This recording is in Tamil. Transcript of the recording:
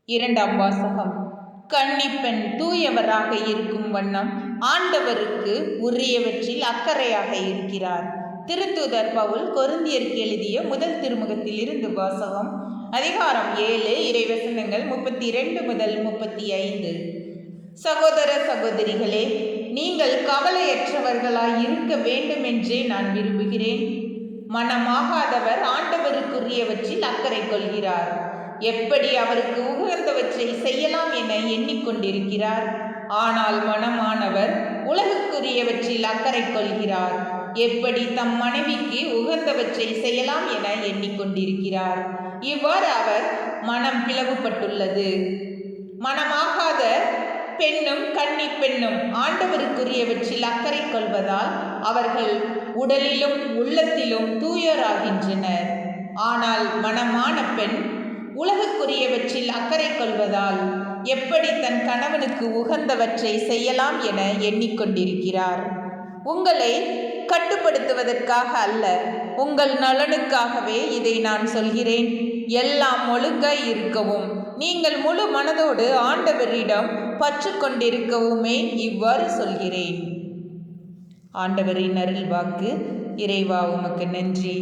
இரண்டாம் வாசகம். கன்னிப்பெண் தூயவராக இருக்கும் வண்ணம் ஆண்டவருக்கு உரியவற்றில் அக்கறையாக இருக்கிறார். திருத்தூதர் பவுல் கொரிந்தியருக்கு எழுதிய முதல் திருமுகத்தில் இருந்து வாசகம். அதிகாரம் 7 இறைவசனங்கள் 32 முதல் 35. சகோதர சகோதரிகளே, நீங்கள் கவலையற்றவர்களாய் இருக்க வேண்டுமென்றே நான் விரும்புகிறேன். மனமாகாதவர் ஆண்டவருக்குரியவற்றில் அக்கறை கொள்கிறார். எப்படி அவருக்கு உகந்தவற்றை செய்யலாம் என எண்ணிக்கொண்டிருக்கிறார். ஆனால் மனமானவர் உலகுக்குரியவற்றில் அக்கறை கொள்கிறார். எப்படி தம் மனைவிக்கு உகந்தவற்றை செய்யலாம் என எண்ணிக்கொண்டிருக்கிறார். இவ்வாறு அவர் மனம் பிளவுபட்டுள்ளது. மனமாகாத பெண்ணும் கன்னி பெண்ணும் ஆண்டவருக்குரியவற்றில் அக்கறை கொள்வதால் அவர்கள் உடலிலும் உள்ளத்திலும் தூயோராகின்றனர். ஆனால் மனமான பெண் உலகுக்குரியவற்றில் அக்கறை கொள்வதால் எப்படி தன் கணவனுக்கு உகந்தவற்றை செய்யலாம் என எண்ணிக்கொண்டிருக்கிறார். உங்களை கட்டுப்படுத்துவதற்காக அல்ல, உங்கள் நலனுக்காகவே இதை நான் சொல்கிறேன். எல்லாம் ஒழுங்காய் இருக்கவும் நீங்கள் முழு மனதோடு ஆண்டவரிடம் பற்று கொண்டிருக்கவுமே இவ்வாறு சொல்கிறேன். ஆண்டவரின் அருள் வாக்கு. இறைவா, உமக்கு நன்றி.